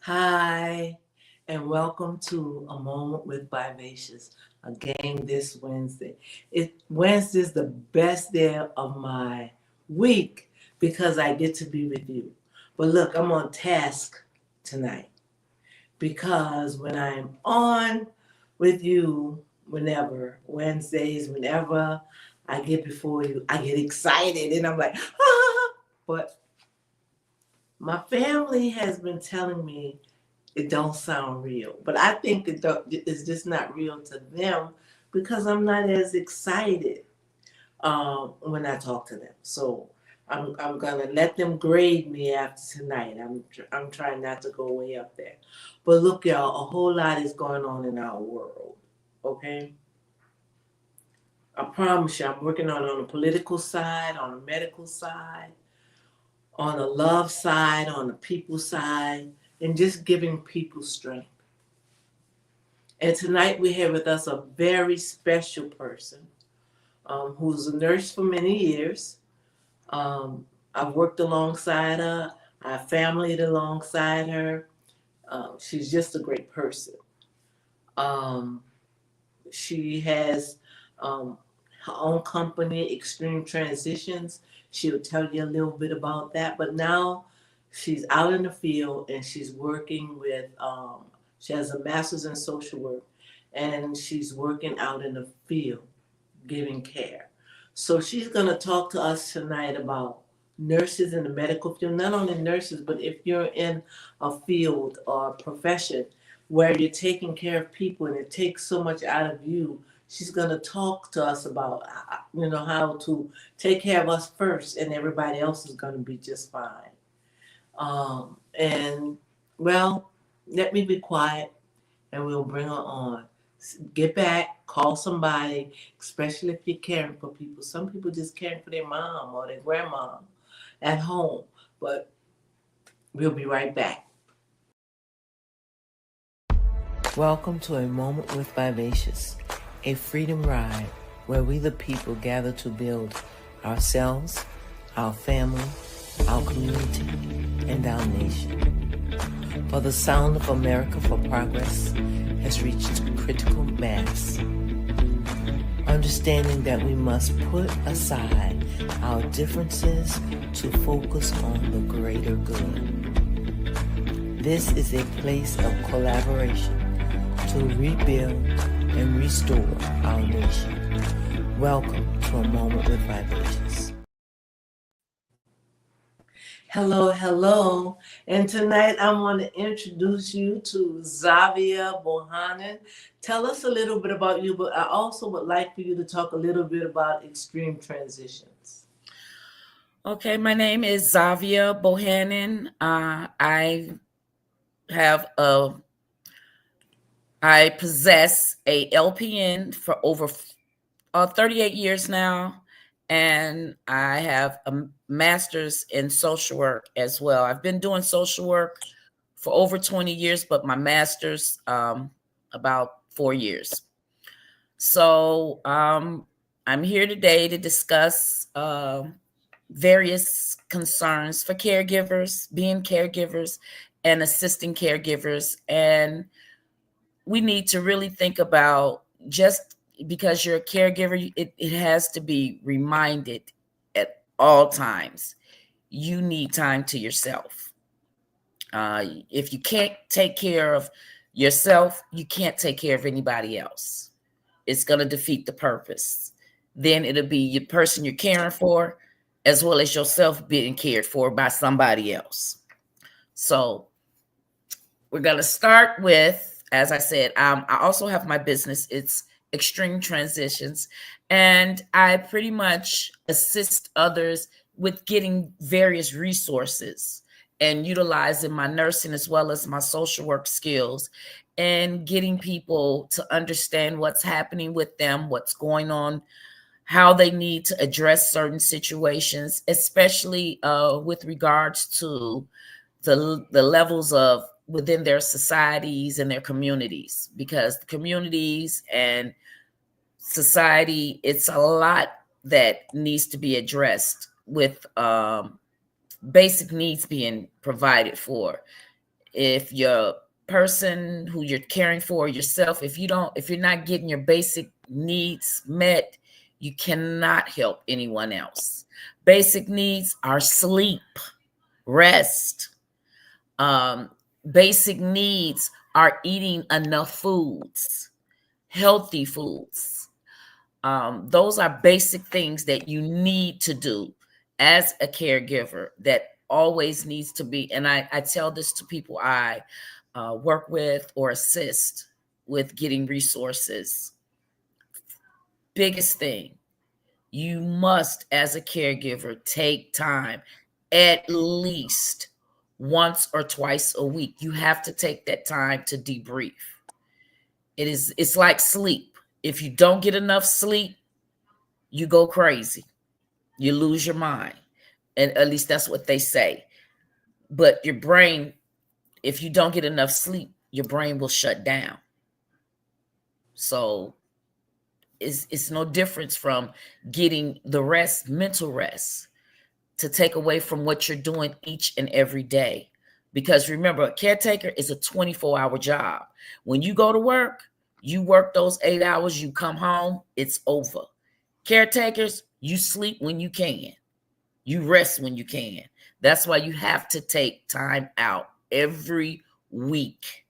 Hi, and welcome to A Moment with Vivacious, again this Wednesday. Wednesday is the best day of my week because I get to be with you. But look, I'm on task tonight because when I'm on with you, Wednesdays, whenever I get before you, I get excited and I'm like, ah! But my family has been telling me it don't sound real. But I think it's just not real to them because I'm not as excited when I talk to them. So I'm gonna let them grade me after tonight. I'm trying not to go way up there. But look, y'all, a whole lot is going on in our world. Okay, I promise you, I'm working on the political side, on the medical side, on the love side, on the people side, and just giving people strength. And tonight we have with us a very special person who's a nurse for many years. I've worked alongside her. I've familyed alongside her. She's just a great person. Um, she has her own company, Extreme Transitions. She'll tell you a little bit about that. But now she's out in the field and she's working with, she has a master's in social work and she's working out in the field giving care. So she's going to talk to us tonight about nurses in the medical field, not only nurses, but if you're in a field or a profession where you're taking care of people and it takes so much out of you, she's going to talk to us about how to take care of us first and everybody else is going to be just fine. And well, let me be quiet and we'll bring her on. Get back, call somebody, especially if you're caring for people. Some people just caring for their mom or their grandma at home. But we'll be right back. Welcome to A Moment with Vivacious, a freedom ride where we the people gather to build ourselves, our family, our community, and our nation. For the sound of America for progress has reached critical mass. Understanding that we must put aside our differences to focus on the greater good. This is a place of collaboration to rebuild and restore our nation. Welcome to A Moment with Vivacious. Hello, hello. And tonight I want to introduce you to Zavia Bohannon. Tell us a little bit about you, but I also would like for you to talk a little bit about Extreme Transitions. Okay, my name is Zavia Bohannon. I possess a LPN for over 38 years now, and I have a master's in social work as well. I've been doing social work for over 20 years, but my master's about 4 years. So I'm here today to discuss various concerns for caregivers, being caregivers, and assisting caregivers. And we need to really think about, just because you're a caregiver, it has to be reminded at all times, you need time to yourself. If you can't take care of yourself, you can't take care of anybody else. It's going to defeat the purpose. Then it'll be the person you're caring for, as well as yourself being cared for by somebody else. So we're going to start with, as I said, I also have my business. It's Extreme Transitions. And I pretty much assist others with getting various resources and utilizing my nursing as well as my social work skills and getting people to understand what's happening with them, what's going on, how they need to address certain situations, especially with regards to the levels of within their societies and their communities, because the communities and society, it's a lot that needs to be addressed with basic needs being provided for. If your person who you're caring for yourself, if you're not getting your basic needs met, you cannot help anyone else. Basic needs are sleep, rest. Um, Basic needs are eating enough foods, healthy foods. Those are basic things that you need to do as a caregiver, that always needs to be. And I tell this to people I work with or assist with getting resources. Biggest thing, you must, as a caregiver, take time at least once or twice a week. You have to take that time to debrief. It's like sleep. If you don't get enough sleep, you go crazy. You lose your mind. And at least that's what they say. But your brain, if you don't get enough sleep, your brain will shut down. So it's no difference from getting the rest, mental rest, to take away from what you're doing each and every day. Because remember, a caretaker is a 24-hour job. When you go to work, you work those 8 hours, you come home, it's over. Caretakers, you sleep when you can. You rest when you can. That's why you have to take time out every week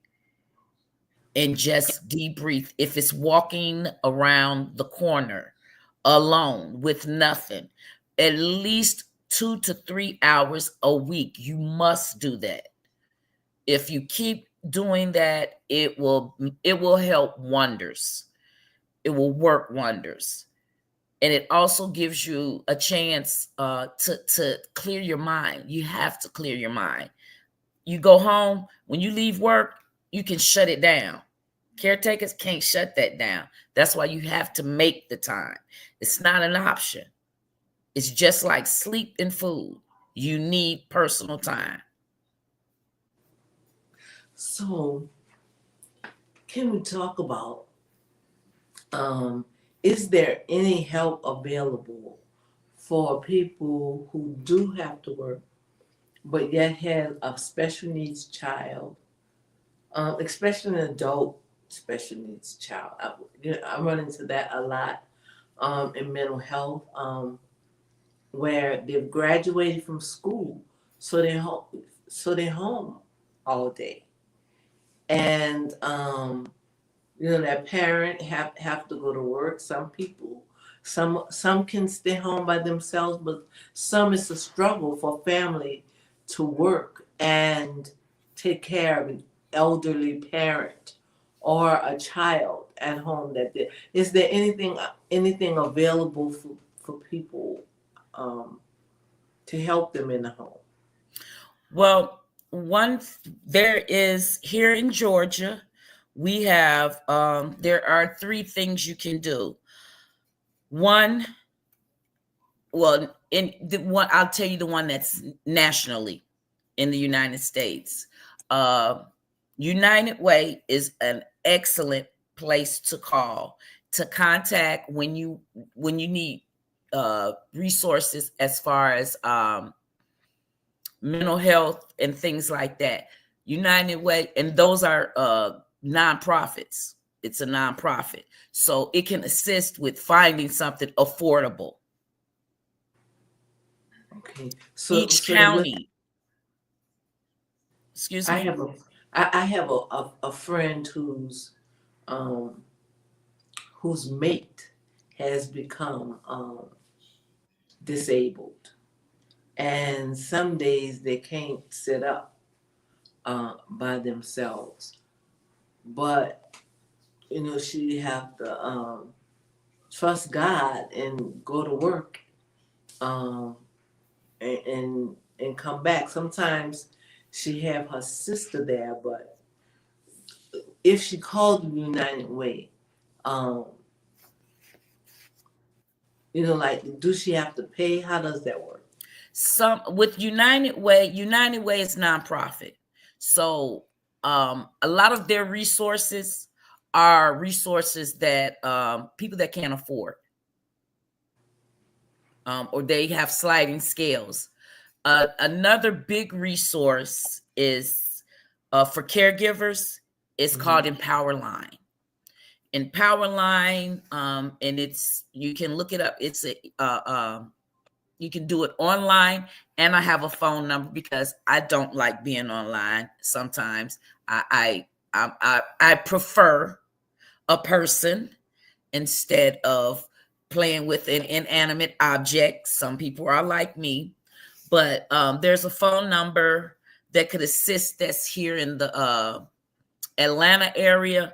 and just debrief. If it's walking around the corner alone with nothing, at least 2 to 3 hours a week, you must do that. If you keep doing that, it will help wonders. It will work wonders. And it also gives you a chance to clear your mind. You have to clear your mind. You go home, when you leave work, you can shut it down. Caretakers can't shut that down. That's why you have to make the time. It's not an option. It's just like sleep and food. You need personal time. So, can we talk about is there any help available for people who do have to work but yet have a special needs child, especially an adult special needs child? I run into that a lot in mental health, where they've graduated from school, so they're home all day, and that parent have to go to work. Some people, some can stay home by themselves, but some it's a struggle for family to work and take care of an elderly parent or a child at home. Is there anything available for people um, to help them in the home? Well, there is here in Georgia, we have there are three things you can do. One, well, in the one, I'll tell you the one that's nationally in the United States. Uh, United Way is an excellent place to call, to contact when you need resources as far as mental health and things like that. United Way, and those are nonprofits. It's a nonprofit, so it can assist with finding something affordable. Okay, Each so they would. county, excuse I me. have a friend um, whose mate has become disabled, and some days they can't sit up by themselves. But she have to trust God and go to work, um, and come back. Sometimes she have her sister there, but if she called the United Way, um, like, do she have to pay? How does that work? Some with United Way is nonprofit, so a lot of their resources are resources that people that can't afford, or they have sliding scales. Another big resource is For caregivers, it's called Empower Line. Empower Line, and you can look it up. It's you can do it online, and I have a phone number because I don't like being online. Sometimes I prefer a person instead of playing with an inanimate object. Some people are like me, but there's a phone number that could assist that's here in the Atlanta area.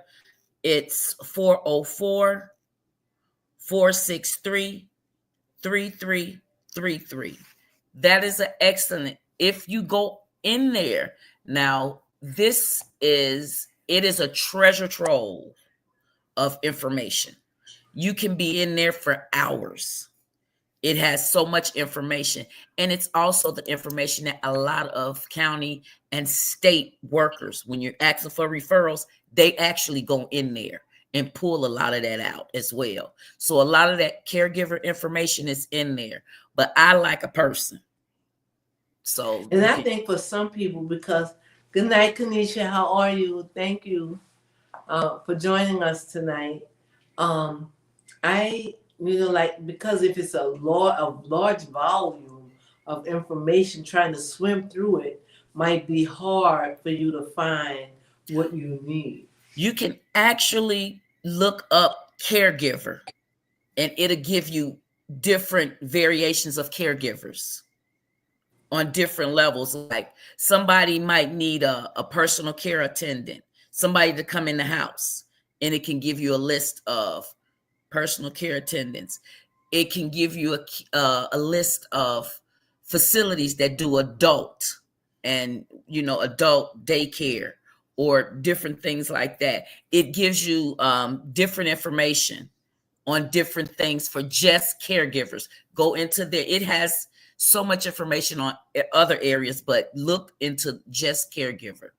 It's 404 463 3333. That is an excellent. If you go in there now, it is a treasure trove of information. You can be in there for hours. It has so much information, and it's also the information that a lot of county and state workers, when you're asking for referrals, they actually go in there and pull a lot of that out as well. So a lot of that caregiver information is in there, but I like a person. So And I think for some people, because good night, Kanisha, how are you? Thank you for joining us tonight. I like, because if it's a large volume of information, trying to swim through it might be hard for you to find what you need. You can actually look up caregiver, and it'll give you different variations of caregivers on different levels. Like somebody might need a personal care attendant, somebody to come in the house, and it can give you a list of personal care attendants. It can give you a list of facilities that do adult and adult daycare or different things like that. It gives you different information on different things for just caregivers. Go into there. It has so much information on other areas, but look into just caregiver,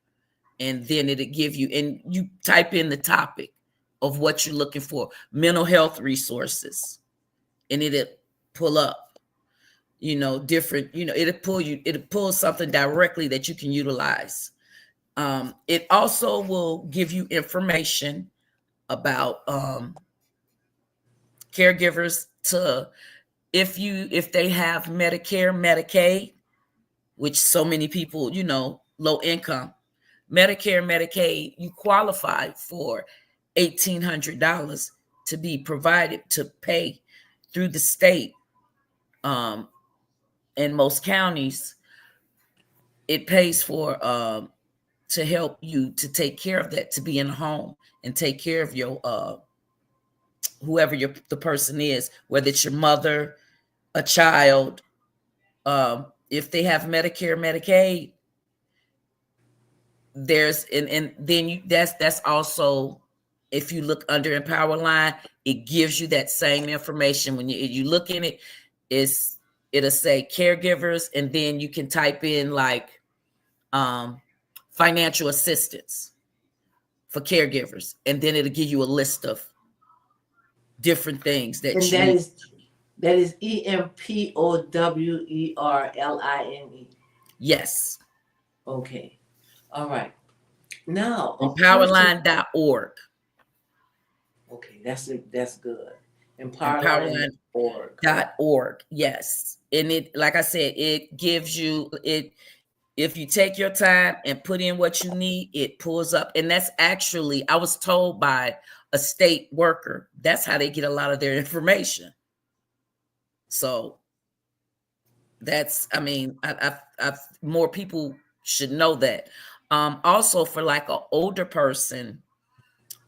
and then it'll give you, and you type in the topic of what you're looking for, mental health resources, and it'll pull up, different, it'll pull something directly that you can utilize. It also will give you information about caregivers to, if they have Medicare, Medicaid, which so many people, low income, Medicare, Medicaid, you qualify for $1,800 to be provided to pay through the state. In most counties, it pays for to help you to take care of that, to be in a home and take care of your whoever the person is, whether it's your mother, a child. If they have Medicare, Medicaid, there's and then that's also, if you look under Empower Line, it gives you that same information. When you look in it, it'll say caregivers, and then you can type in like financial assistance for caregivers, and then it'll give you a list of different things that And you need. that is EMPOWERLINE. Yes. Okay. All right. Now, Empowerline.org. Okay, that's good. Empowerline.org. Yes. And it, like I said, it gives you it. If you take your time and put in what you need, it pulls up. And that's actually, I was told by a state worker, that's how they get a lot of their information. So that's, I mean, I've more people should know that. Also, for like an older person,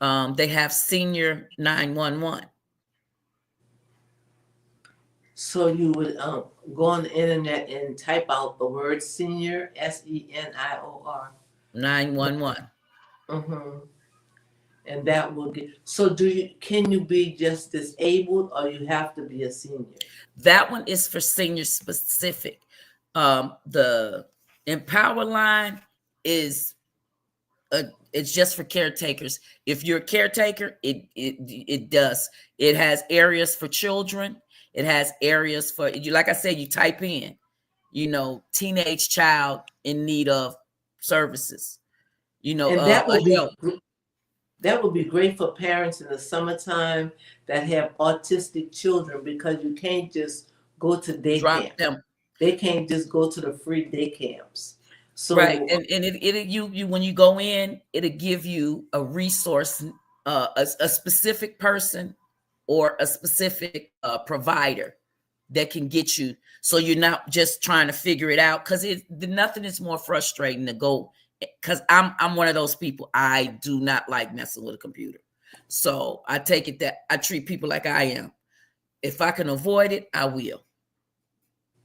they have Senior 911. So you would go on the internet and type out the word senior, SENIOR. 911. Mm-hmm. And that will get. So can you be just disabled, or you have to be a senior? That one is for senior specific. The Empower Line is it's just for caretakers. If you're a caretaker, it does. It has areas for children. It has areas for you. Like I said, you type in, teenage child in need of services. And that a would be help. that would be great for parents in the summertime that have autistic children because you can't just go to day camp. Drop them. They can't just go to the free day camps. Right. So And you when you go in, it'll give you a resource, a specific person or a specific provider that can get you, so you're not just trying to figure it out, because nothing is more frustrating to go, because I'm one of those people. I do not like messing with a computer. So I take it that I treat people like I am. If I can avoid it, I will.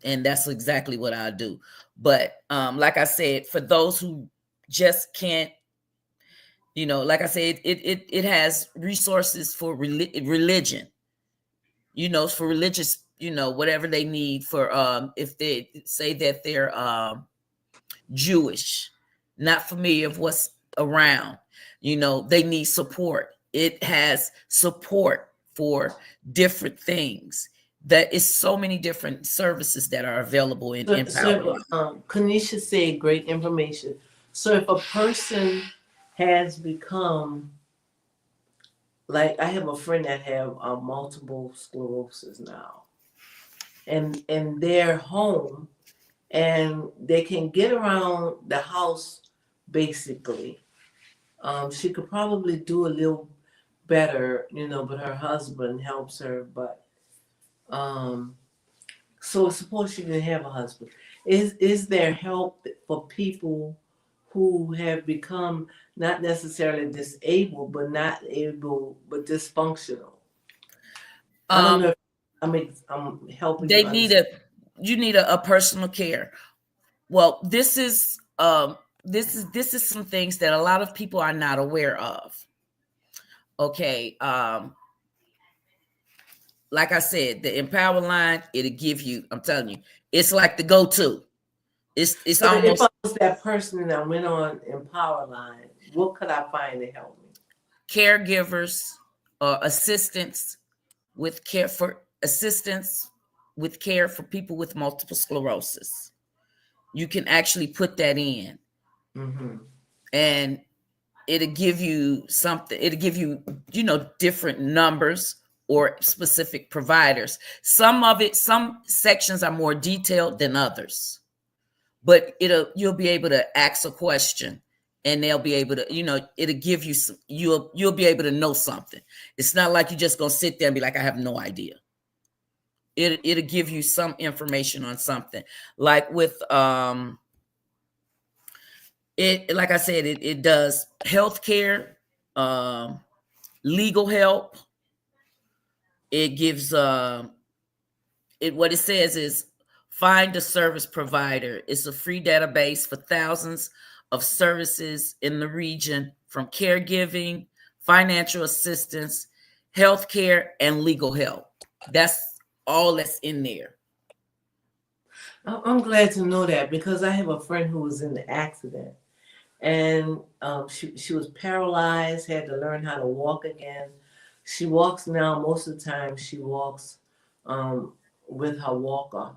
And that's exactly what I do. But like I said, for those who just can't, like I said, it has resources for religion, for religious, whatever they need for, if they say that they're Jewish, not familiar of what's around, they need support. It has support for different things. That is so many different services that are available in so Powerline. Kanisha said great information. So if a person has become, like I have a friend that have multiple sclerosis now, and they're home and they can get around the house basically. She could probably do a little better, but her husband helps her. But um, so suppose she didn't have a husband. Is there help for people who have become not necessarily disabled, but not able, but dysfunctional? I don't Um, know if I'm helping you they need understand. a you need a personal care. Well, this is some things that a lot of people are not aware of. Okay. Like I said, the Empower line, it'll give you, I'm telling you, it's like the go-to. It's So if I almost was that person and I went on Empower Line, what could I find to help me? caregivers or assistance with care for people with multiple sclerosis. You can actually put that in, Mm-hmm. and it'll give you something. It'll give you, different numbers or specific providers. Some sections are more detailed than others, but you'll be able to ask a question, and they'll be able to, it'll give you some, you'll be able to know something. It's not like you're just gonna sit there and be like, I have no idea. It'll give you some information on something. Like with it, like I said, it does healthcare, um, legal help. It gives what it says is find a service provider. It's a free database for thousands of services in the region, from caregiving, financial assistance, healthcare, and legal help. That's all that's in there. I'm glad to know that because I have a friend who was in the accident and she was paralyzed, had to learn how to walk again. She walks now. Most of the time, she walks um, with her walker,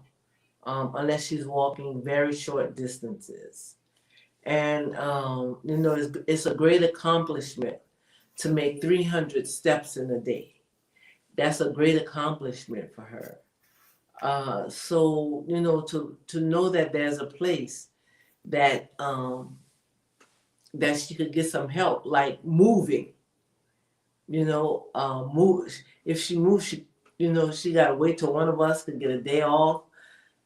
unless she's walking very short distances. And it's a great accomplishment to make 300 steps in a day. That's a great accomplishment for her. So to know that there's a place that that she could get some help, like moving. Move. If she moves, she got to wait till one of us could get a day off.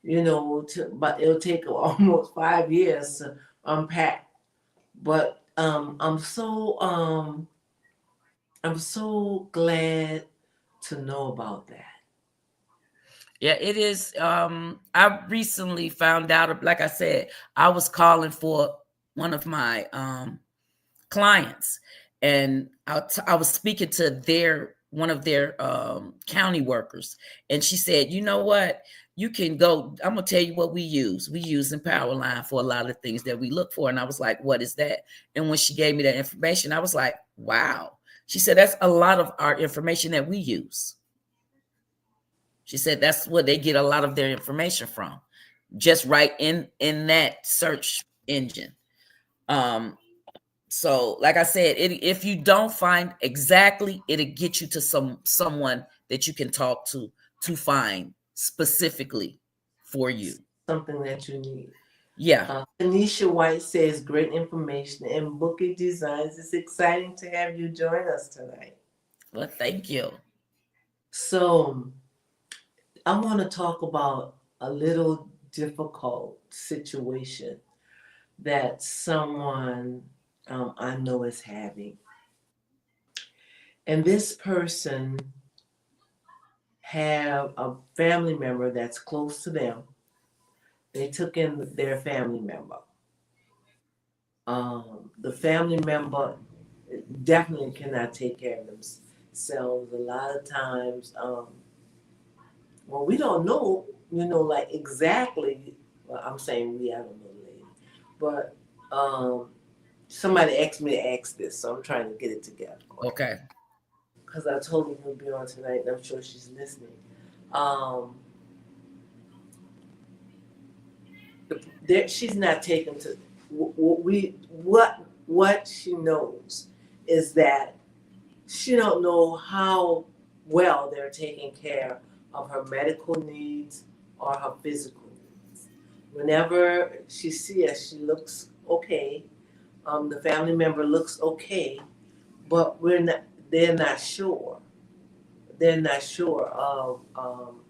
But it'll take her almost 5 years to unpack. But I'm so glad to know about that. Yeah, it is. I recently found out, like I said, I was calling for one of my clients, and I was speaking to one of their county workers, and she said, "You know what? You can go. I'm gonna tell you what we use. We use Empowerline for a lot of things that we look for." And I was like, "What is that?" And when she gave me that information, I was like, "Wow." She said, "That's a lot of our information that we use." She said that's where they get a lot of their information from, just right in that search engine. Um, So, like I said, if you don't find exactly, it'll get you to someone that you can talk to find specifically for you. Something that you need. Yeah. Tanisha White says, great information and booking designs. It's exciting to have you join us tonight. Well, thank you. So, I want to talk about a little difficult situation that someone I know is having. And this person have a family member that's close to them. They took in their family member. The family member definitely cannot take care of themselves. A lot of times, well, we don't know, like exactly. Well, I'm saying we, I don't know the lady, but somebody asked me to ask this, so I'm trying to get it together. Okay. Because I told her you'll be on tonight, and I'm sure she's listening. Um, she's not taken to what she knows is that she don't know how well they're taking care of her medical needs or her physical needs. Whenever she sees us, she looks okay. The family member looks okay, but we're not. They're not sure. They're not sure of. I'm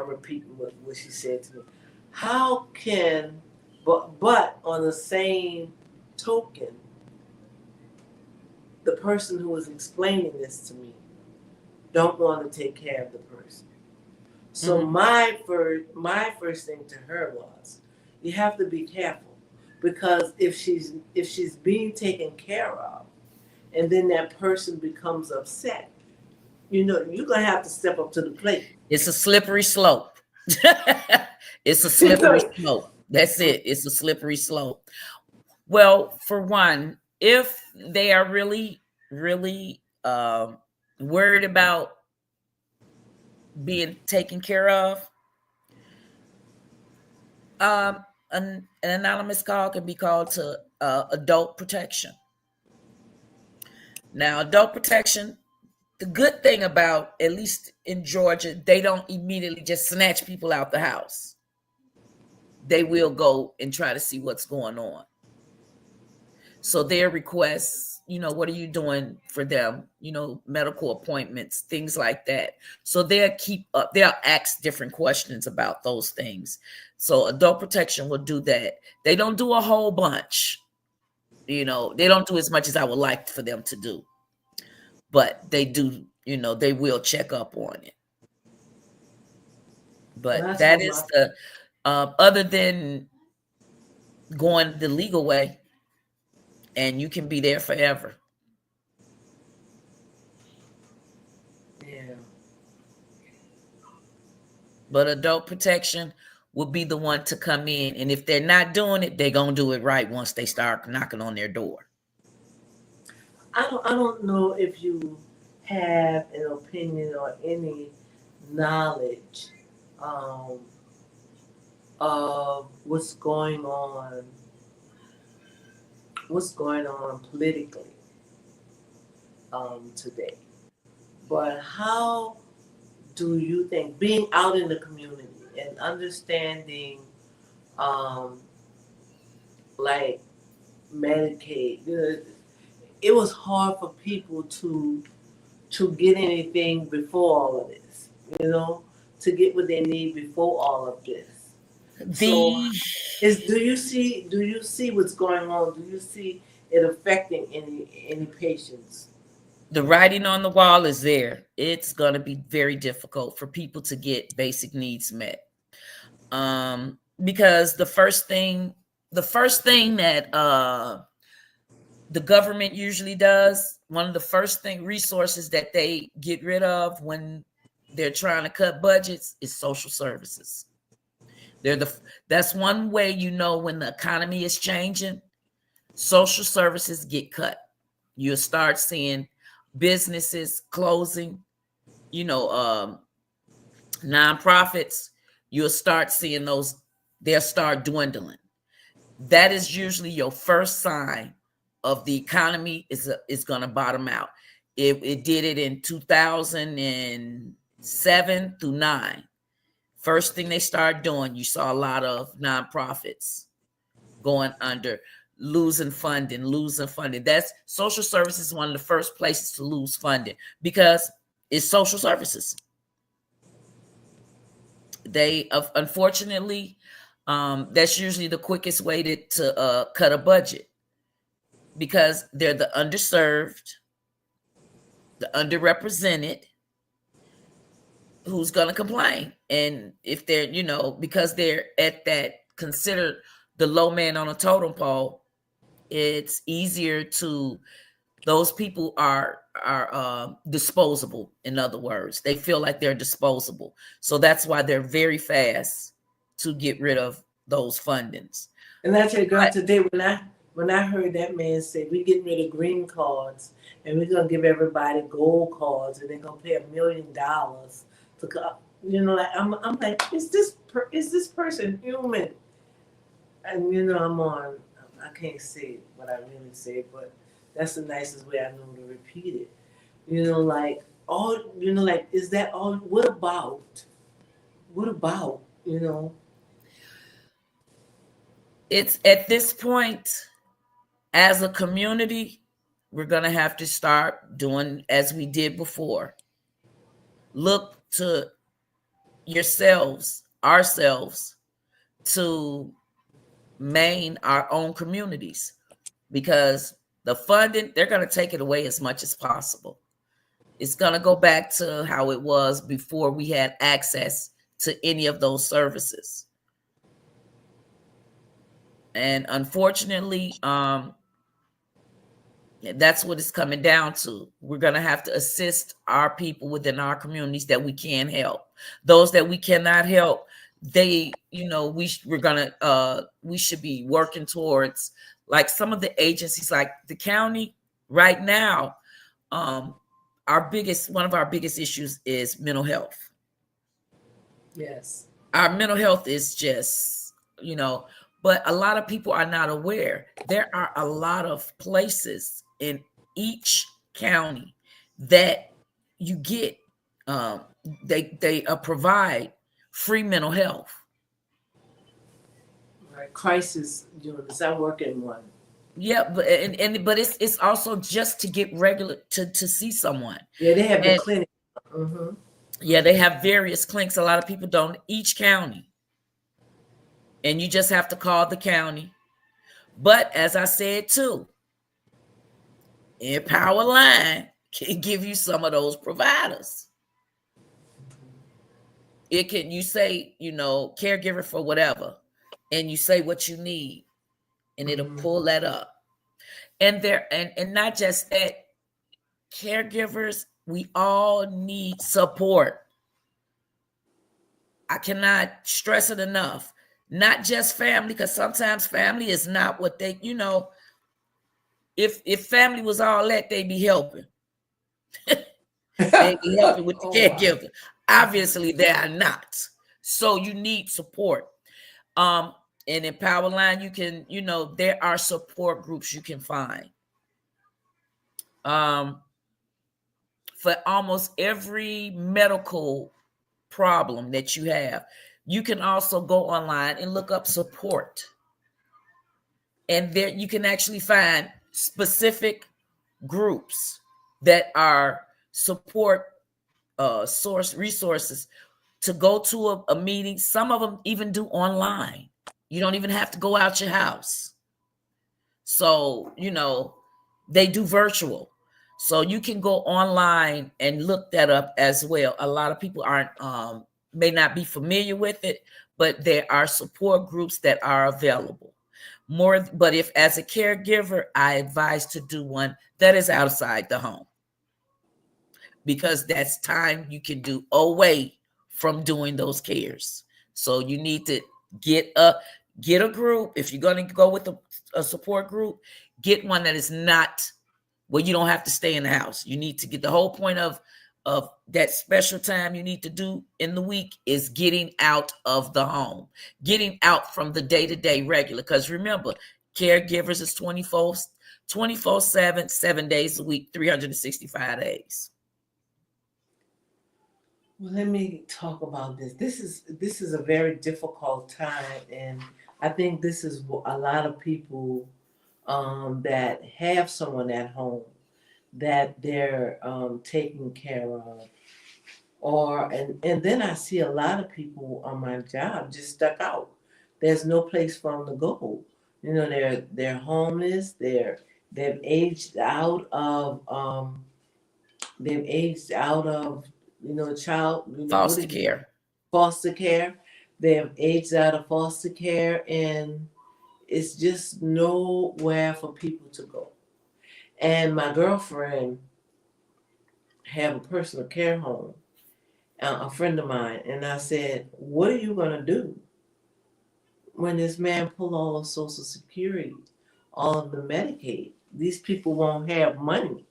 repeating what she said to me. How can, but on the same token, the person who was explaining this to me don't want to take care of the person. So my first thing to her was, you have to be careful, because if she's being taken care of, and then that person becomes upset, you're gonna have to step up to the plate. It's a slippery slope. It's a slippery slope. That's it. It's a slippery slope. Well, for one, if they are really, really worried about being taken care of, an anonymous call can be called to adult protection. Now, adult protection, the good thing about, at least in Georgia, they don't immediately just snatch people out the house. They will go and try to see what's going on. So their requests, what are you doing for them? Medical appointments, things like that. So they'll ask different questions about those things. So adult protection will do that. They don't do a whole bunch. They don't do as much as I would like for them to do. But they do, they will check up on it. But that is the other than going the legal way, and you can be there forever. Yeah. But adult protection will be the one to come in, and if they're not doing it, they're gonna do it right once they start knocking on their door. I don't know if you have an opinion or any knowledge um, of what's going on politically today. But how do you think, being out in the community and understanding, um, like Medicaid, it was hard for people to get anything before all of this, to get what they need before all of this. So, The do you see what's going on? Do you see it affecting any patients? the writing on the wall is there. It's gonna be very difficult for people to get basic needs met. Because the first thing that the government usually does, one of the first resources that they get rid of when they're trying to cut budgets is social services. That's one way when the economy is changing, social services get cut. You'll start seeing businesses closing, nonprofits. You'll start seeing those, they'll start dwindling. that is usually your first sign of the economy is going to bottom out. It did it in 2007 through 9. First thing they started doing, you saw a lot of nonprofits going under, losing funding, losing funding. That's social services, one of the first places to lose funding because it's social services. They unfortunately, that's usually the quickest way to cut a budget because they're the underserved, the underrepresented, who's going to complain. And if they're, because they're at that considered the low man on a totem pole, it's easier to, those people are disposable. In other words, they feel like they're disposable. So that's why they're very fast to get rid of those fundings. And I tell you, girl, today when I heard that man say we're getting rid of green cards and we're gonna give everybody gold cards and they're gonna pay $1 million to come, like I'm like, is this person human? And I can't say what I really say, but that's the nicest way I know to repeat it. Like all, like, is that all? What about? What about? It's at this point, as a community, we're going to have to start doing as we did before. Look to ourselves, to main our own communities, because the funding, they're going to take it away as much as possible. It's going to go back to how it was before we had access to any of those services. And unfortunately, that's what it's coming down to. We're going to have to assist our people within our communities that we can help. Those that we cannot help, we should be working towards, like some of the agencies, like the county right now. One of our biggest issues is mental health. Yes. Our mental health is just, but a lot of people are not aware. There are a lot of places in each county that you get, they provide free mental health. Right. Crisis units. I work in one. Yeah, but it's also just to get regular to see someone. Yeah, they have the clinic. Mm-hmm. Yeah, they have various clinics. A lot of people don't. Each county, and you just have to call the county. But as I said too, Empower Line can give you some of those providers. It can, you say, caregiver for whatever, and you say what you need, and it'll pull that up. And and not just that, caregivers, we all need support. I cannot stress it enough. Not just family, because sometimes family is not what they, if family was all that, they'd be helping. They'd be helping with the caregiver. Wow. Obviously, they are not. So you need support. And in Power Line, you can, there are support groups you can find. For almost every medical problem that you have, you can also go online and look up support. And there you can actually find specific groups that are support source resources to go to a meeting. Some of them even do online. You don't even have to go out your house. So, they do virtual. So you can go online and look that up as well. A lot of people may not be familiar with it, but there are support groups that are available. But if as a caregiver, I advise to do one that is outside the home, because that's time you can do away from doing those cares. So you need to get a group. If you're going to go with a support group, get one that is not, well, you don't have to stay in the house. You need to get, the whole point of of that special time you need to do in the week is getting out of the home, getting out from the day-to-day regular. Because remember, caregivers is 24/7, 7 days a week, 365 days. Well, let me talk about this. This is a very difficult time, and I think this is a lot of people that have someone at home that they're taking care of, or and then I see a lot of people on my job just stuck out. There's no place for them to go. You know, they're homeless. They've aged out of they've aged out of child. What Foster did you care. foster care? They have aged out of foster care, and it's just nowhere for people to go. And my girlfriend have a personal care home, a friend of mine, and I said, "What are you gonna do when this man pull all of Social Security, all of the Medicaid? These people won't have money,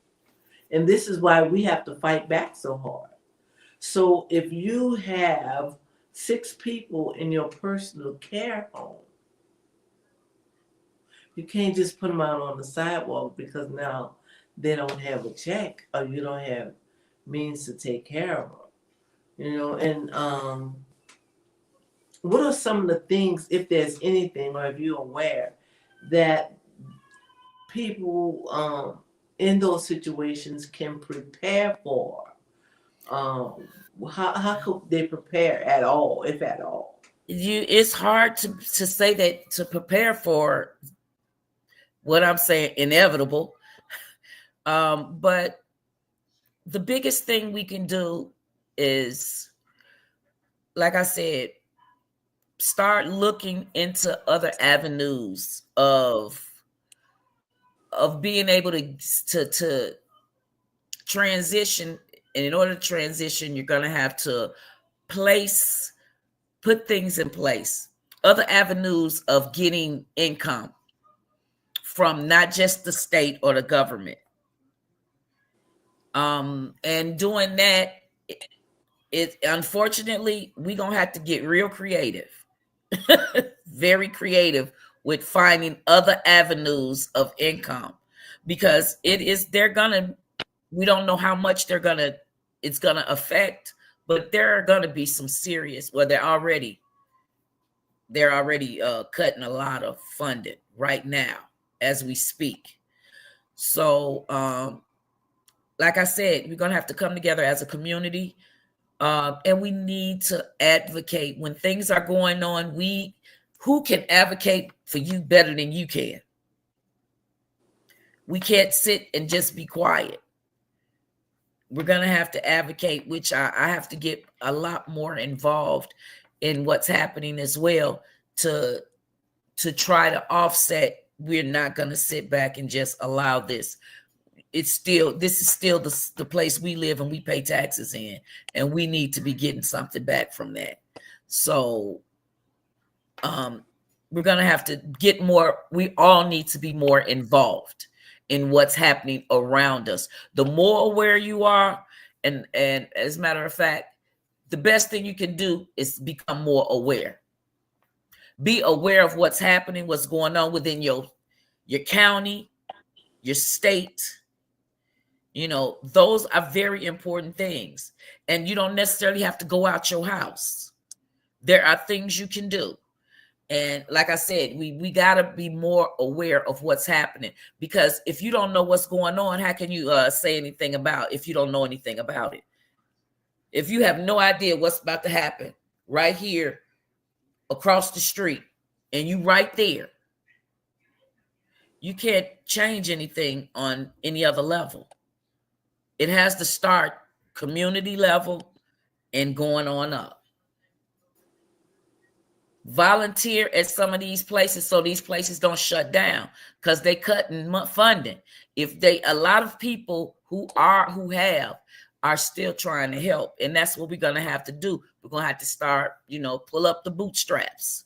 and this is why we have to fight back so hard." So if you have 6 people in your personal care home, you can't just put them out on the sidewalk because now they don't have a check or you don't have means to take care of them. And what are some of the things, if there's anything, or if you're aware, that people in those situations can prepare for? How could they prepare at all, if at all? It's hard to say that, to prepare for what I'm saying, inevitable. But the biggest thing we can do is, like I said, start looking into other avenues of being able to transition. And in order to transition, you're going to have to put things in place, other avenues of getting income from not just the state or the government. And doing that, it unfortunately, we're gonna have to get real creative, very creative with finding other avenues of income, because we don't know how much it's gonna affect, but there are gonna be some serious, well, they're already cutting a lot of funding right now as we speak. So like I said, we're gonna have to come together as a community. And we need to advocate when things are going on. Who can advocate for you better than you can? We can't sit and just be quiet. We're going to have to advocate, which I have to get a lot more involved in what's happening as well, to try to offset. We're not going to sit back and just allow this. This is still the place we live and we pay taxes in, and we need to be getting something back from that. So we're going to have to get more. We all need to be more involved in what's happening around us. The more aware you are, and as a matter of fact, the best thing you can do is become more aware. Be aware of what's happening, what's going on within your county, your state. Those are very important things. And you don't necessarily have to go out your house. There are things you can do. And like I said, we got to be more aware of what's happening, because if you don't know what's going on, how can you say anything about if you don't know anything about it? If you have no idea what's about to happen right here across the street and you right there, you can't change anything on any other level. It has to start community level and going on up. Volunteer at some of these places so these places don't shut down, because they cutting funding. A lot of people who have are still trying to help, and that's what we're going to have to do. We're going to have to start, pull up the bootstraps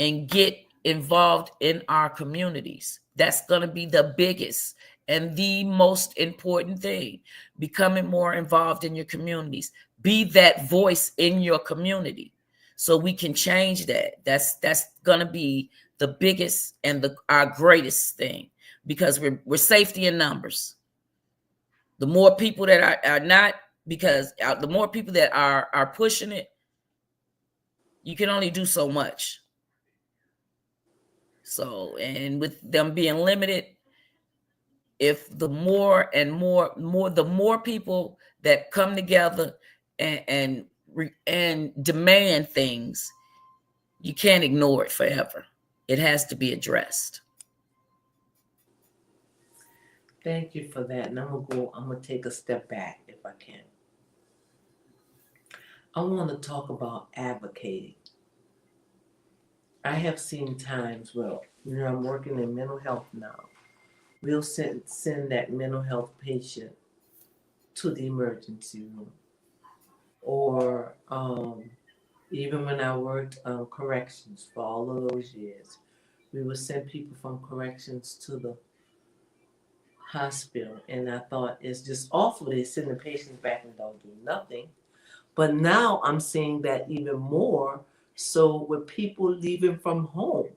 and get involved in our communities. That's going to be the biggest And the most important thing, becoming more involved in your communities. Be that voice in your community so we can change that. That's gonna be the biggest and our greatest thing, because we're safety in numbers. The more people that are not, because the more people that are pushing it, you can only do so much. So, and with them being limited, if the more and more the more people that come together and demand things, you can't ignore it forever. It has to be addressed. Thank you for that. And I'm gonna take a step back if I can. I want to talk about advocating. I have seen times where, I'm working in mental health now. We'll send that mental health patient to the emergency room. Or even when I worked corrections for all of those years, we would send people from corrections to the hospital. And I thought, it's just awful they send the patients back and don't do nothing. But now I'm seeing that even more so with people leaving from home.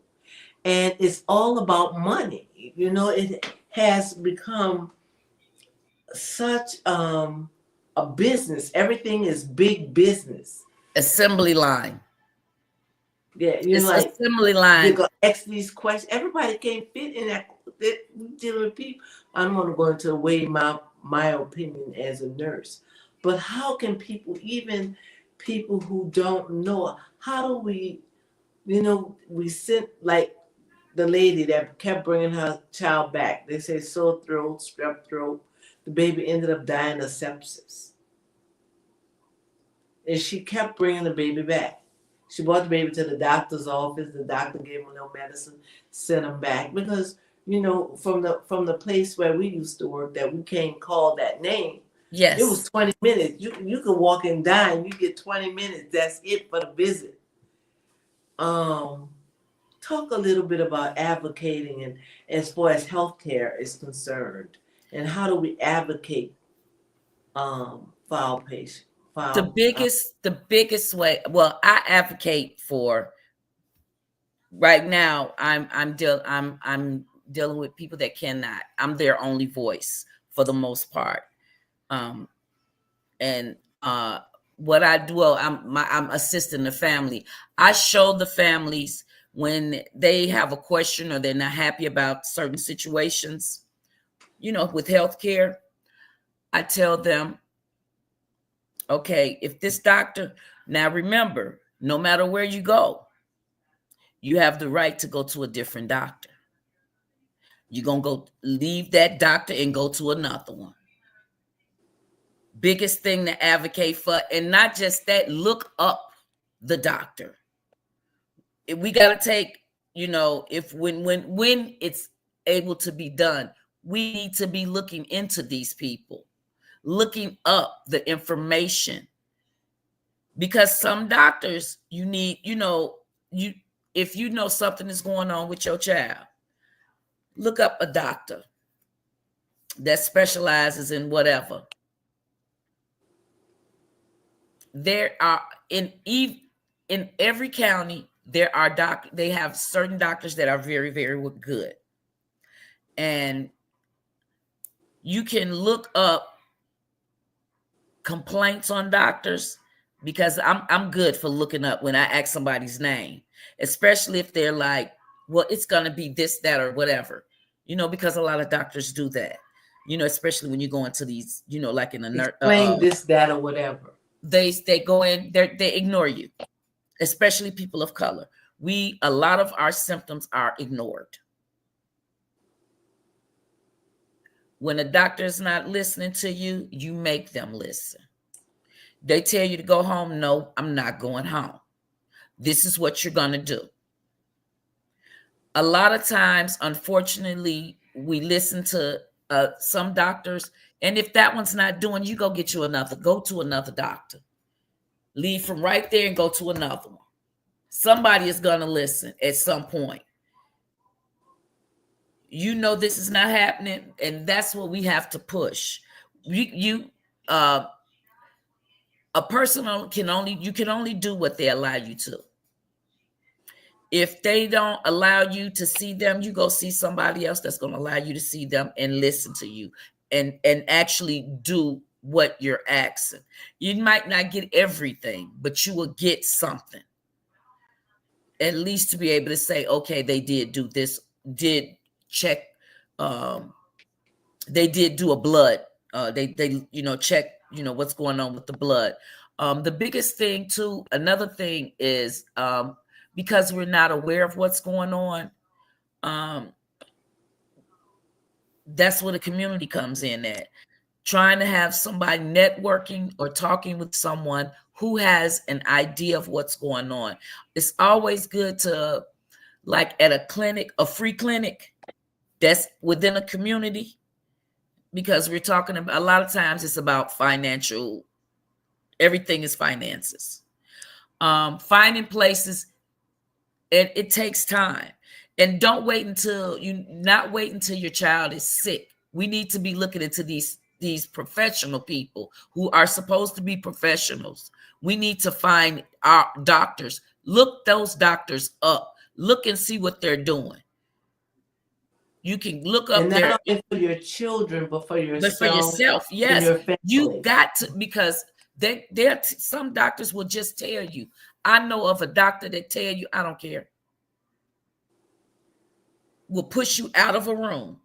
And it's all about money. It has become such a business. Everything is big business. Assembly line. Yeah, It's like assembly they're line. gonna ask these questions. Everybody can't fit in that. Dealing with people. I'm gonna go into way my opinion as a nurse, but how can people, even people who don't know, how do we, we sent like the lady that kept bringing her child back. They say sore throat, strep throat. The baby ended up dying of sepsis. And she kept bringing the baby back. She brought the baby to the doctor's office. The doctor gave him a little medicine, sent him back because from the place where we used to work that we can't call that name. It was Yes. 20 minutes. You could walk and die and you get 20 minutes. That's it for the visit. Um, Talk a little bit about advocating and as far as healthcare is concerned, and how do we advocate for our patient? The biggest way, well, I advocate for, right now, I'm dealing with people that cannot. I'm their only voice for the most part. Um and what I do, well, I'm assisting the family. I show the families when they have a question or they're not happy about certain situations, with healthcare. I tell them, okay, if this doctor, now remember, no matter where you go, you have the right to go to a different doctor. You're going to go leave that doctor and go to another one. Biggest thing to advocate for. And not just that, look up the doctor. If we got to take, if when it's able to be done, we need to be looking into these people, looking up the information, because some doctors, you need, you if you know something is going on with your child, look up a doctor that specializes in whatever. There are in every county, there are they have certain doctors that are very, very good. And you can look up complaints on doctors, because I'm good for looking up when I ask somebody's name, especially if they're like, well, it's gonna be this, that, or whatever, because a lot of doctors do that, especially when you go into these, like in a Explain this, that, or whatever. they go in, they ignore you, especially people of color. A lot of our symptoms are ignored. When a doctor is not listening to you, you make them listen. They tell you to go home. No, I'm not going home. This is what you're going to do. A lot of times, unfortunately, we listen to some doctors, and if that one's not doing, you go to another doctor. Leave from right there and go to another one. Somebody is going to listen at some point. You know this is not happening, and that's what we have to push. You uh a person can only you can only do what they allow you to. If they don't allow you to see them, you go see somebody else that's going to allow you to see them and listen to you and actually do what you're asking. You might not get everything, but you will get something, at least to be able to say, okay, they did do this, did check, um, they did do a blood, they check, what's going on with the blood. The biggest thing too, another thing is, because we're not aware of what's going on, um, that's where the community comes in at. Trying to have somebody networking or talking with someone who has an idea of what's going on. It's always good to, like at a clinic, a free clinic that's within a community, because we're talking about, a lot of times it's about financial, everything is finances. Finding places, it takes time. And don't wait until not wait until your child is sick. We need to be looking into these professional people who are supposed to be professionals. We need to find our doctors. Look those doctors up. Look and see what they're doing. You can look And up their, not only for your children, but for but for yourself yourself, and yes. your You family. got to, because some doctors will just tell you. I know of a doctor that tell you, I don't care. Will push you out of a room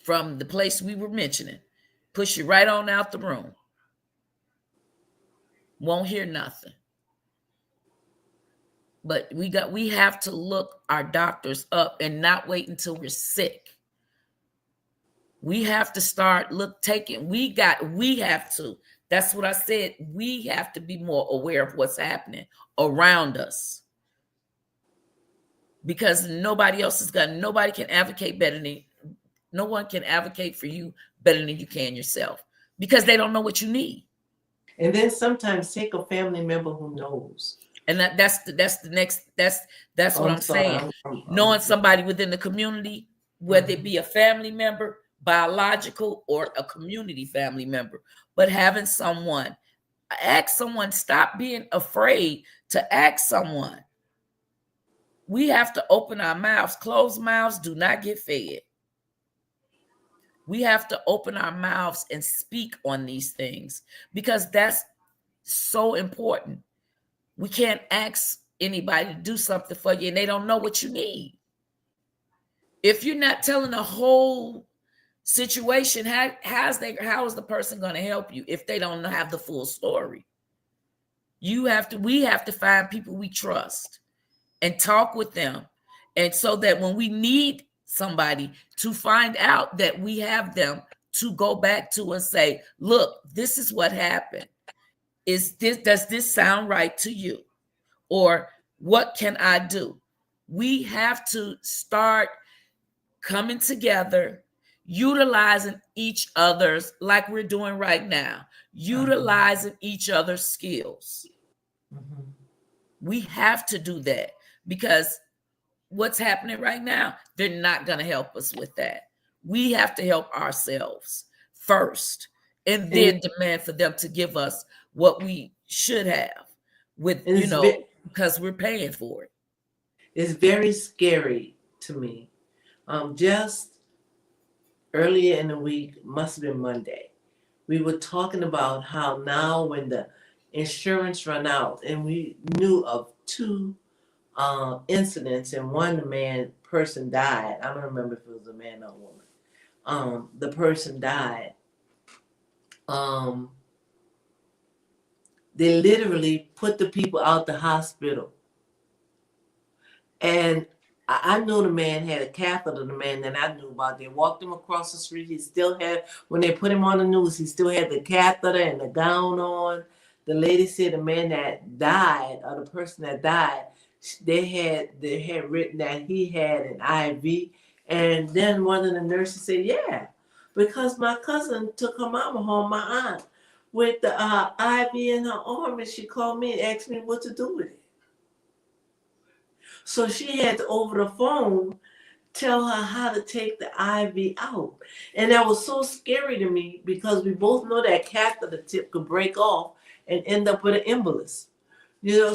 from the place we were mentioning. Push you right on out the room. Won't hear nothing. But we have to look our doctors up and not wait until we're sick. We have to start taking, we have to. That's what I said. We have to be more aware of what's happening around us. Because nobody can advocate better than, no one can advocate for you better than you can yourself, because they don't know what you need. And then sometimes take a family member who knows. And that's the next, that's Oh, what I'm I'm sorry. saying. Knowing somebody within the community, whether it be a family member, biological, or a community family member, but having someone, ask someone, stop being afraid to ask someone. We have to open our mouths. Closed mouths do not get fed. We have to open our mouths and speak on these things, because that's so important. We can't ask anybody to do something for you and they don't know what you need. If you're not telling the whole situation, how is the person going to help you if they don't have the full story? We have to find people we trust and talk with them. And so that when we need somebody, to find out that we have them to go back to and say, look, this is what happened. Does this sound right to you? Or what can I do? We have to start coming together, utilizing each other's, like we're doing right now, utilizing each other's skills. Mm-hmm. We have to do that, because what's happening right now, they're not going to help us with that. We have to help ourselves first, and And, then demand for them to give us what we should have, with, and because we're paying for it. it's very scary to me. Just earlier in the week, must have been Monday, we were talking about how now when the insurance run out, and we knew of two incidents, and one person died. I don't remember if it was a man or a woman. The person died. Um, they literally put the people out the hospital, and I knew the man had a catheter, the man that I knew about. They walked him across the street. He still had, when they put him on the news, he still had the catheter and the gown on. The lady said the man that died, or the person that died, they had written that he had an IV. And then one of the nurses said, yeah, because my cousin took her mama home, my aunt, with the IV in her arm, and she called me and asked me what to do with it. So she had to, over the phone, tell her how to take the IV out. And that was so scary to me because we both know that catheter tip could break off and end up with an embolus.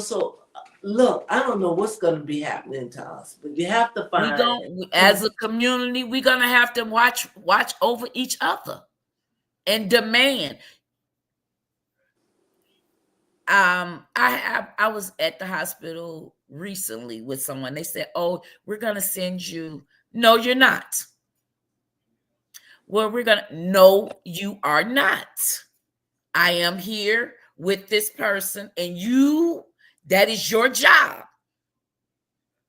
So look, I don't know what's going to be happening to us, but you have to We find. going as a community, we're gonna have to watch over each other and demand. I was at the hospital recently with someone. They said, "Oh, we're gonna send you." No, you're not. Well, no, you are not. I am here with this person, and that is your job.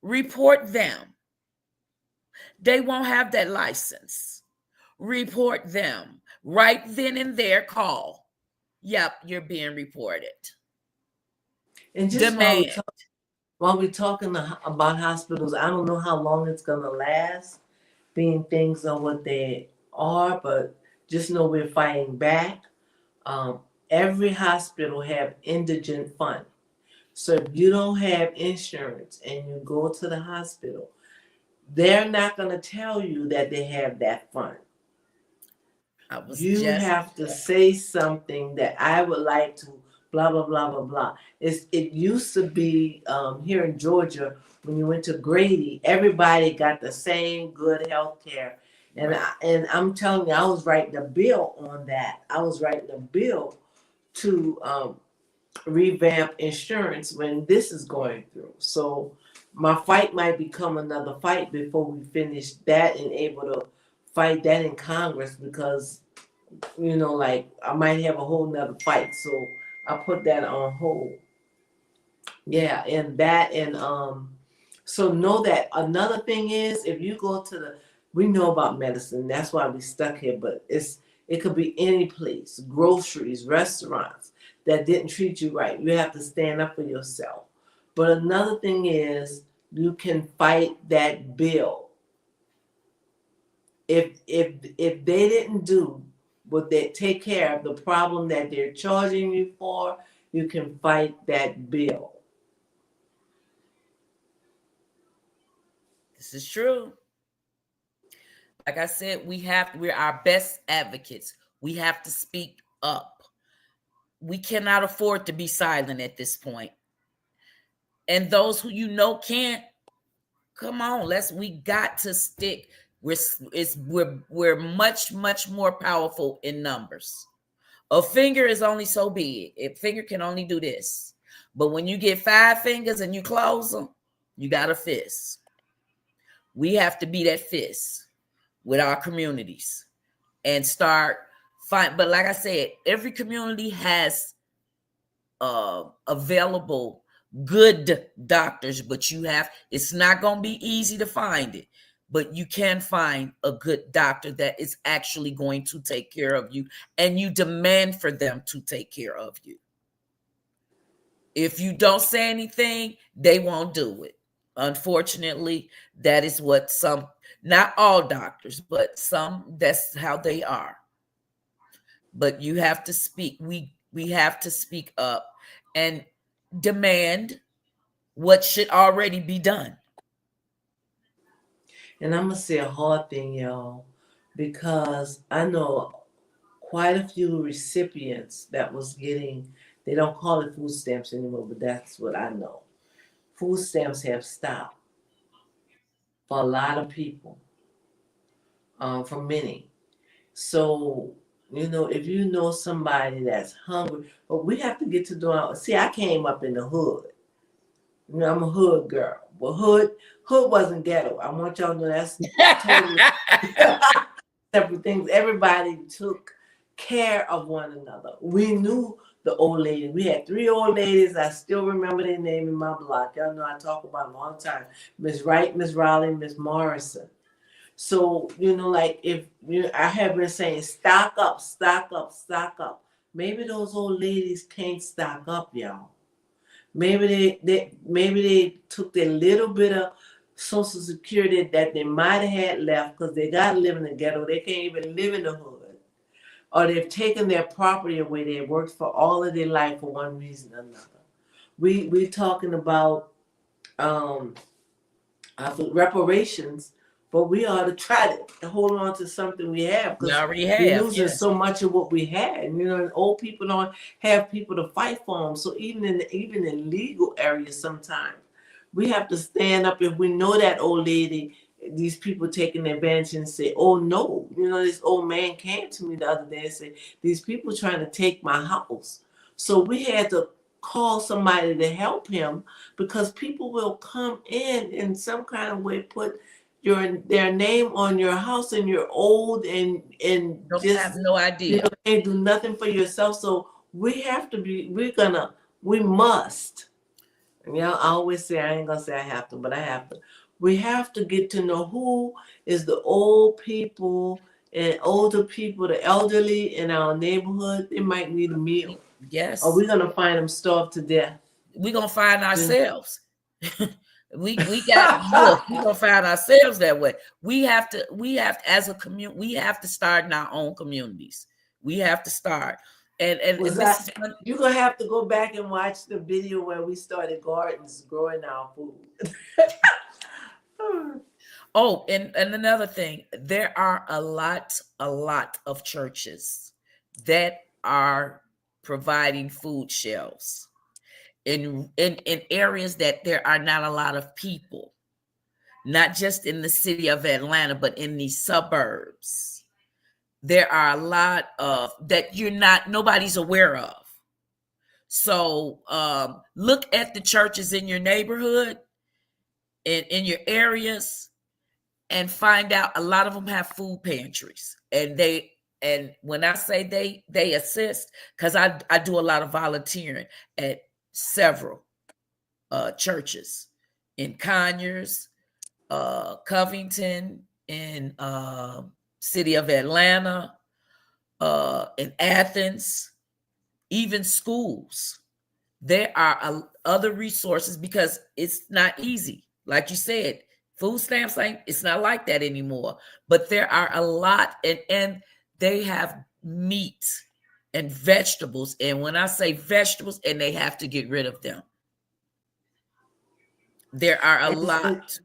Report them. They won't have that license. Report them. Right then and there, call. Yep, you're being reported. And just Demand. while we're talking about hospitals, I don't know how long it's going to last, being things are what they are, but just know we're fighting back. Um, every hospital have indigent fund. So if you don't have insurance and you go to the hospital, they're not going to tell you that they have that fund. I was You just have to say something that I would like to blah blah blah blah blah. It used to be here in Georgia when you went to Grady, everybody got the same good health care. And right. I'm telling you, I was writing a bill on that. I was writing a bill to revamp insurance when this is going through. So my fight might become another fight before we finish that and able to fight that in Congress because like I might have a whole nother fight. So I put that on hold. Yeah, and that and so know that another thing is if you go to we know about medicine, that's why we stuck here, but it could be any place, groceries, restaurants that didn't treat you right. You have to stand up for yourself. But another thing is you can fight that bill. If they didn't do what they take care of the problem that they're charging you for, you can fight that bill. This is true. Like I said, we're our best advocates. We have to speak up. We cannot afford to be silent at this point. And those who can't, come on, we got to stick. We're much more powerful in numbers. A finger is only so big. A finger can only do this. But when you get 5 fingers and you close them, you got a fist. We have to be that fist with our communities and start find. But like I said, every community has available good doctors, but it's not going to be easy to find it, but you can find a good doctor that is actually going to take care of you, and you demand for them to take care of you. If you don't say anything, they won't do it. Unfortunately, that is what not all doctors, but some, that's how they are. But you have to speak. We have to speak up and demand what should already be done. And I'm gonna say a hard thing, y'all, because I know quite a few recipients that was getting, they don't call it food stamps anymore, but that's what I know. Food stamps have stopped for a lot of people, for many. So, if you know somebody that's hungry, but we have to get to do see, I came up in the hood. I'm a hood girl. But hood wasn't ghetto. I want y'all to know that's totally separate things. Everybody took care of one another. We knew the old lady. We had 3 old ladies. I still remember their name in my block. Y'all know I talk about them all the time. Miss Wright, Miss Raleigh, Miss Morrison. So, like if I have been saying stock up, stock up, stock up. Maybe those old ladies can't stock up, y'all. Maybe they took their little bit of Social Security that they might have had left because they got to live in the ghetto. They can't even live in the hood. Or they've taken their property away. They worked for all of their life for one reason or another. We talking about for reparations, but we ought to try to hold on to something we have We because already we're have, losing yes. so much of what we had. And, and old people don't have people to fight for them. So even in legal areas, sometimes we have to stand up if we know that old lady. These people taking advantage and say, "Oh no!" This old man came to me the other day and said, "These people trying to take my house." So we had to call somebody to help him because people will come in some kind of way, put their name on your house, and you're old and Don't have just no idea. can't do nothing for yourself. So we must. I always say, I ain't gonna say I have to, but I have to. We have to get to know who is the old people and older people, the elderly in our neighborhood. They might need a meal. Are Yes. we gonna find them starved to death? We're gonna find ourselves. we got look, we're gonna find ourselves that way. We have as a community, we have to start in our own communities. We have to start. And Was this that is one. you're gonna have to go back and watch the video where we started gardens growing our food. Oh, and another thing, there are a lot of churches that are providing food shelves in areas that there are not a lot of people, not just in the city of Atlanta, but in these suburbs. There are a lot of that nobody's aware of. So look at the churches in your neighborhood, in your areas, and find out a lot of them have food pantries. And when I say they assist, because I do a lot of volunteering at several churches in Conyers, Covington, in city of Atlanta, in Athens, even schools. There are other resources because it's not easy. Like you said, food stamps it's not like that anymore. But there are a lot, and they have meat and vegetables. And when I say vegetables, and they have to get rid of them. There are a And lot.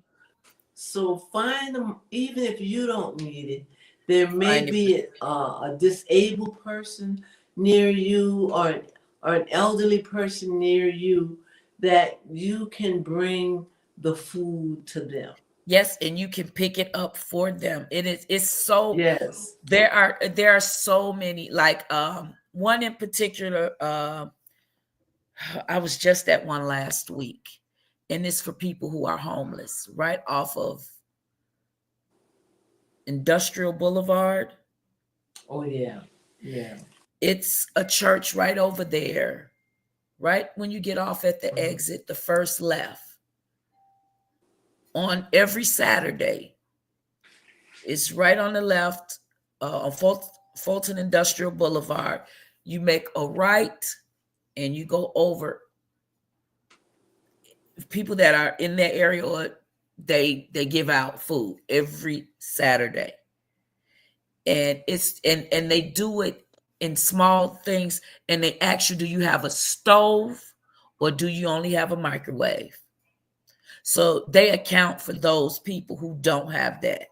so find them, even if you don't need it. There may Find it. be a disabled person near you, or an elderly person near you that you can bring the food to them. Yes, and you can pick it up for them. It's so Yes. there are so many, like one in particular. I was just at one last week, and it's for people who are homeless, right off of Industrial Boulevard. Oh yeah. Yeah. It's a church right over there, right when you get off at the Mhm. exit, the first left. On every Saturday, it's right on the left on Fulton Industrial Boulevard. You make a right and you go over. People that are in that area, or they give out food every Saturday, and and they do it in small things. And they ask you, do you have a stove or do you only have a microwave? So they account for those people who don't have that.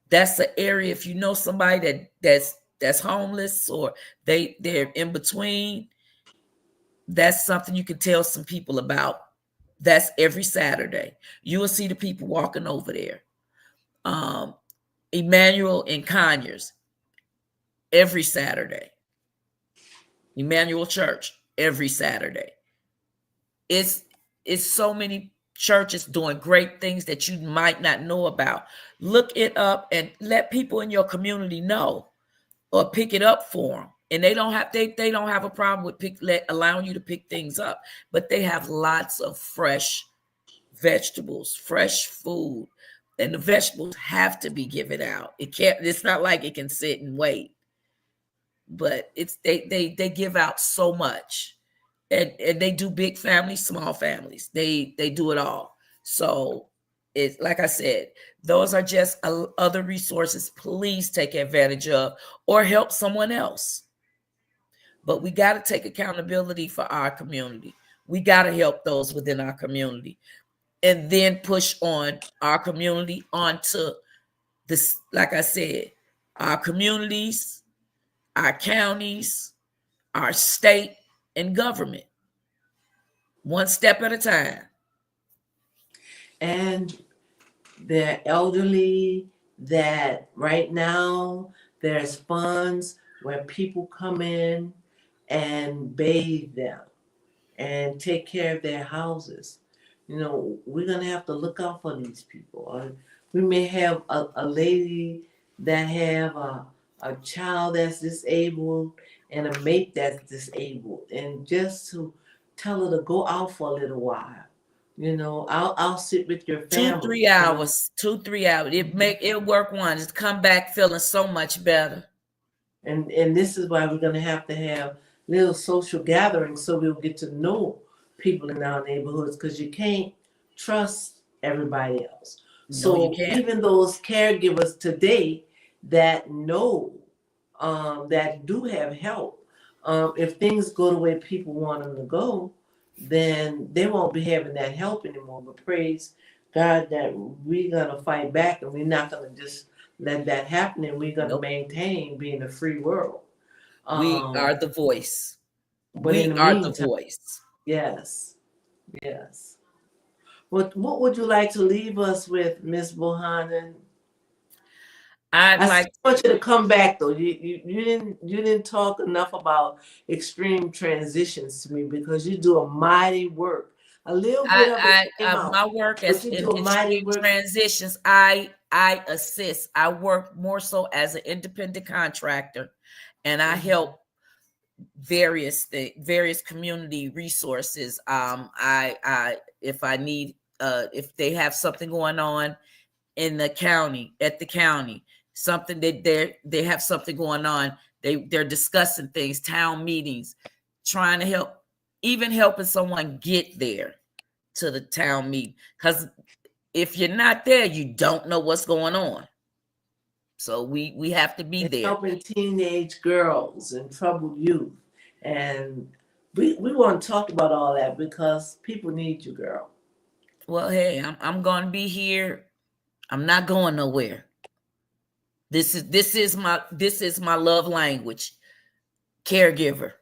That's the area. If you know somebody that's homeless, or they're in between, that's something you can tell some people about. That's every Saturday. You will see the people walking over there. um Emmanuel and Conyers, every Saturday. Emmanuel Church, every Saturday. It's it's so many churches doing great things that you might not know about. Look it up and let people in your community know, or pick it up for them. And they don't have a problem with allowing you to pick things up, but they have lots of fresh vegetables, fresh food, and the vegetables have to be given out. It's not like it can sit and wait, but they give out so much. And they do big families, small families. They do it all. So it's like I said, those are just other resources. Please take advantage of, or help someone else. But we got to take accountability for our community. We got to help those within our community. and then push on our community onto this, like I said, our communities, our counties, our state, and government, one step at a time. And they're elderly, that right now there's funds where people come in and bathe them and take care of their houses. You know, we're gonna have to look out for these people. Or we may have a lady that have a child that's disabled and a mate that's disabled, and just to tell her to go out for a little while. You know, I'll sit with your Two, family. three You know, hours, 2, 3 hours. It work wonders. Come back feeling so much better. and this is why we're going to have little social gatherings so we'll get to know people in our neighborhoods, because you can't trust everybody else. No, you So can't. even those caregivers today that know, that do have help, if things go the way people want them to go, then they won't be having that help anymore. But praise God that we're going to fight back, and we're not going to just let that happen, and we're going to Nope. maintain being a free world. We are Um, the voice. but in We the are the meantime, voice. yes, yes. What would you like to leave us with, Miss Bohannon? I'd I still like, want you to come back though. You didn't talk enough about extreme transitions to me, because you do a mighty work. A little bit of it came my out, work but as you in do a mighty extreme work. transitions. I assist. I work more so as an independent contractor, and I Mhm. help various community resources. I if I need, if they have something going on in the county, at the county, something that they have something going on, they're discussing things, town meetings, trying to help, even helping someone get there to the town meeting, because if you're not there, you don't know what's going on. So we have to be And there. helping teenage girls and troubled youth. And we want to talk about all that because people need you, girl. Well, hey, I'm going to be here. I'm not going nowhere. This is my love language, caregiver.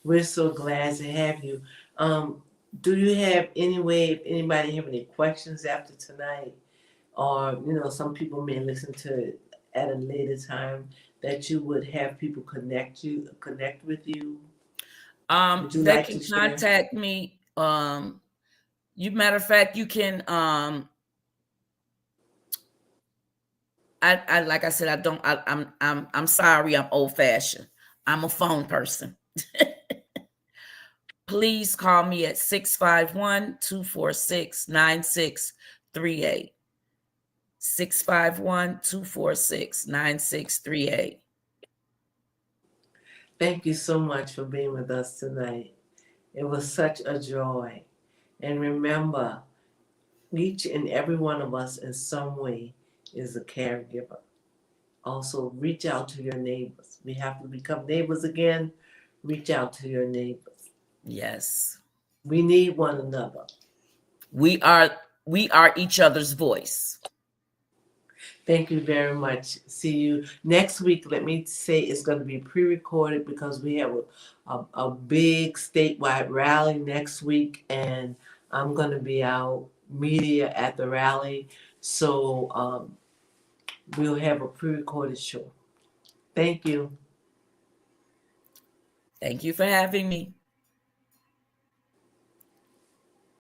We're so glad to have you. Um, do you have any way, if anybody have any questions after tonight, or some people may listen to it at a later time, that you would have people connect with you? Would you They like to can share? contact me. You matter of fact, you can. I like I said, I don't. I'm sorry. I'm old fashioned. I'm a phone person. Please call me at 651-246-9638. 651-246-9638. Thank you so much for being with us tonight. It was such a joy. And remember, each and every one of us in some way is a caregiver. Also, reach out to your neighbors. We have to become neighbors again. Reach out to your neighbors. Yes. We need one another. We are each other's voice. Thank you very much. See you next week. Let me say it's going to be pre-recorded because we have a big statewide rally next week, and I'm going to be out media at the rally. So we'll have a pre-recorded show. Thank you. Thank you for having me.